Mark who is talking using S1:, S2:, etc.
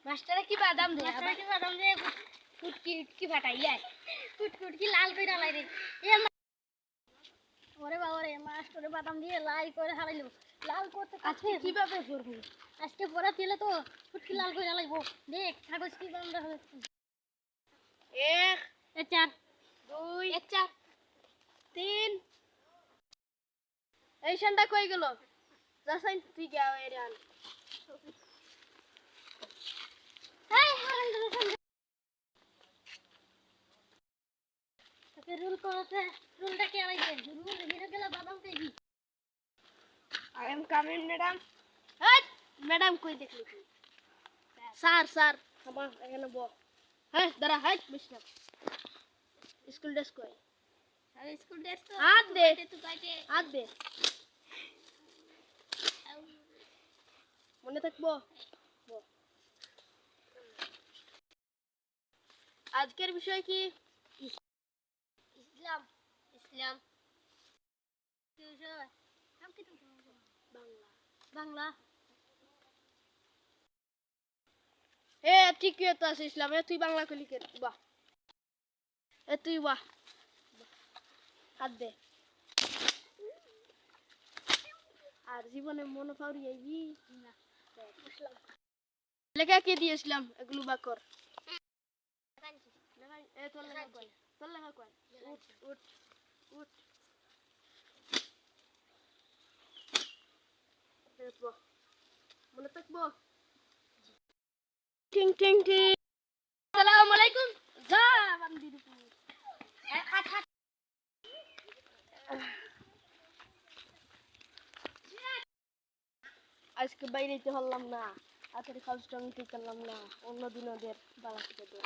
S1: মাস্টারে কি বাদাম দে আবার কি বাদাম দে কুটকি কুটকি ফাটাইয়া কুটকি লাল কইরা লাই রে ওরে বাবা রে মাস্টারে বাদাম দিয়ে লাল করে হারাইলো লাল করতে আজকে কিভাবে করব আজকে পড়া দিলে তো কুটকি লাল কইরা লাইবো দেখ কাগজ কি বান্দা হবে 1 4 2 1 4 3 এই শানটা কই গেল যাসাইন তুই গাও এরান হাই হারান দে তাকে রুল করতে রুলটা কি আইছে রুল হিরে গেল বাদাম খাইবি I am coming madam hi madam কই দেখলি তুই স্যার আমার এখানে বল হ্যাঁ দাঁড়া হাই মিস্টার স্কুল ড্রেস কই আরে স্কুল ড্রেস তো হাত দে তুই কাটে হাত দে মনে থাকবো আজকের বিষয় কি ইসলাম কি বিষয় নাম কি বাংলা এ ঠিক কি তো আছে ইসলাম এ তুই বাংলা কইলি কে বাহ এ তুই বাহ হাত দে আর জীবনে মনে পাউরি আইবি না লেখা কে দিয়েছিলাম এগুলো বা কর এ তোর লেখা কই উঠ দেখবো মনে থাকবো টিং টিং টিং আসসালামু আলাইকুম যা বান্দি দুপুর আজকে বাইরে যেতে পারলাম না আজকে কাজটা নিতে পারলাম না অন্য দিন ওদের বালা থেকে